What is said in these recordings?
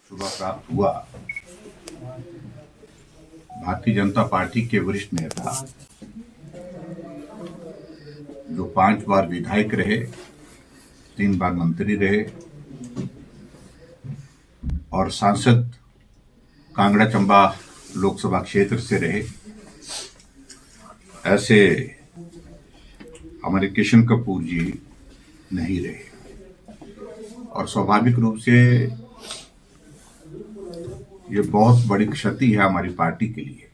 सुबह प्राप्त हुआ। भारतीय जनता पार्टी के वरिष्ठ नेता जो 5 बार विधायक रहे, 3 बार मंत्री रहे और सांसद कांगड़ा चंबा लोकसभा क्षेत्र से रहे, ऐसे हमारे किशन कपूर जी नहीं रहे। और स्वाभाविक रूप से ये बहुत बड़ी क्षति है हमारी पार्टी के लिए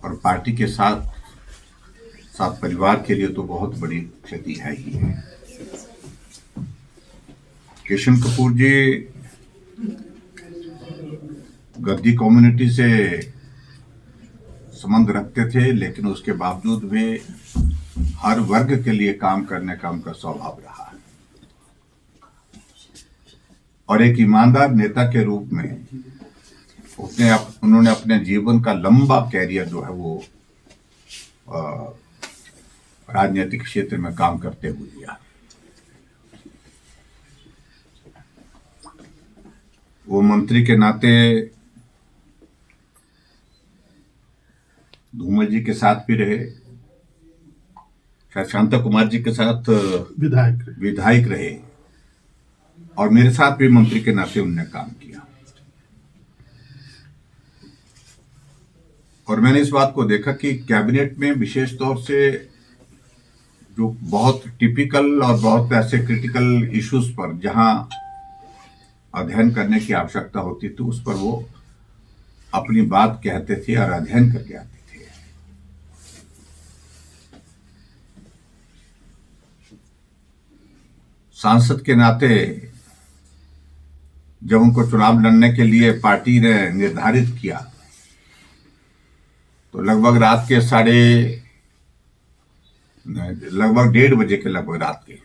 और पार्टी के साथ साथ परिवार के लिए तो बहुत बड़ी क्षति है ही है। किशन कपूर जी गद्दी कम्युनिटी से संबंध रखते थे, लेकिन उसके बावजूद भी हर वर्ग के लिए काम करने का उनका स्वभाव रहा है और एक ईमानदार नेता के रूप में उन्होंने अपने जीवन का लंबा कैरियर जो है वो राजनीतिक क्षेत्र में काम करते हुए दिया। वो मंत्री के नाते धूमल जी के साथ भी रहे, शायद शांता कुमार जी के साथ विधायक रहे और मेरे साथ भी मंत्री के नाते उन्होंने काम किया। और मैंने इस बात को देखा कि कैबिनेट में विशेष तौर से जो बहुत टिपिकल और बहुत ऐसे क्रिटिकल इश्यूज पर जहां अध्ययन करने की आवश्यकता होती थी, उस पर वो अपनी बात कहते थे और अध्ययन करके आते थे। सांसद के नाते जब उनको चुनाव लड़ने के लिए पार्टी ने निर्धारित किया तो लगभग 1:30 बजे के लगभग रात के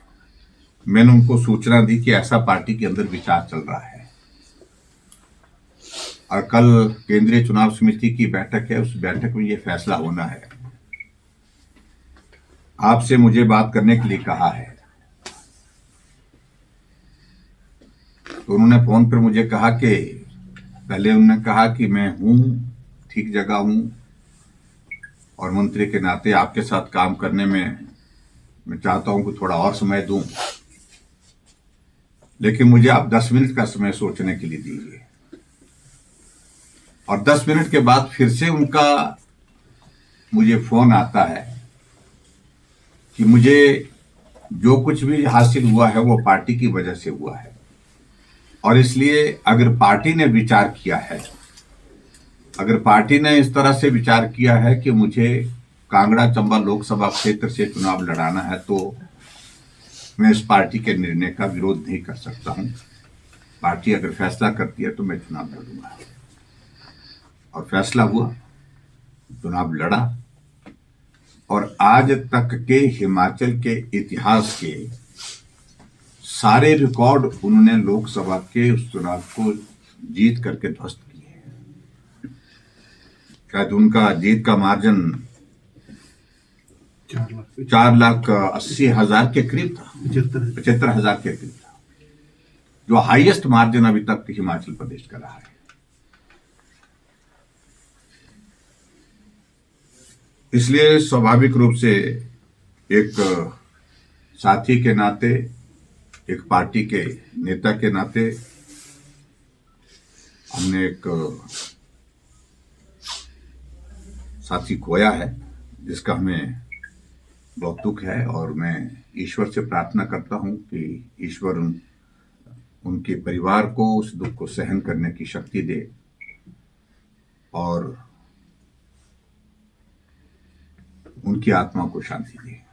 मैंने उनको सूचना दी कि ऐसा पार्टी के अंदर विचार चल रहा है और कल केंद्रीय चुनाव समिति की बैठक है, उस बैठक में ये फैसला होना है। आपसे मुझे बात करने के लिए कहा है। तो उन्होंने फोन पर मुझे कहा कि पहले उन्होंने कहा कि मैं हूं, ठीक जगह हूं और मंत्री के नाते आपके साथ काम करने में मैं चाहता हूं कि थोड़ा और समय दूं, लेकिन मुझे आप 10 मिनट का समय सोचने के लिए दीजिए। और 10 मिनट के बाद फिर से उनका मुझे फोन आता है कि मुझे जो कुछ भी हासिल हुआ है वो पार्टी की वजह से हुआ है और इसलिए अगर पार्टी ने विचार किया है, अगर पार्टी ने इस तरह से विचार किया है कि मुझे कांगड़ा चंबा लोकसभा क्षेत्र से चुनाव लड़ाना है, तो मैं इस पार्टी के निर्णय का विरोध नहीं कर सकता हूं। पार्टी अगर फैसला करती है तो मैं चुनाव लड़ूंगा। और फैसला हुआ, चुनाव लड़ा और आज तक के हिमाचल के इतिहास के सारे रिकॉर्ड उन्होंने लोकसभा के उस चुनाव को जीत करके ध्वस्त किए। शायद उनका जीत का मार्जिन 4,80,000 के करीब था, 75,000 के करीब था, जो हाईएस्ट मार्जिन अभी तक हिमाचल प्रदेश का रहा है। इसलिए स्वाभाविक रूप से एक साथी के नाते, एक पार्टी के नेता के नाते हमने एक साथी खोया है, जिसका हमें बहुत दुख है। और मैं ईश्वर से प्रार्थना करता हूं कि ईश्वर उनके परिवार को उस दुख को सहन करने की शक्ति दे और उनकी आत्मा को शांति दे।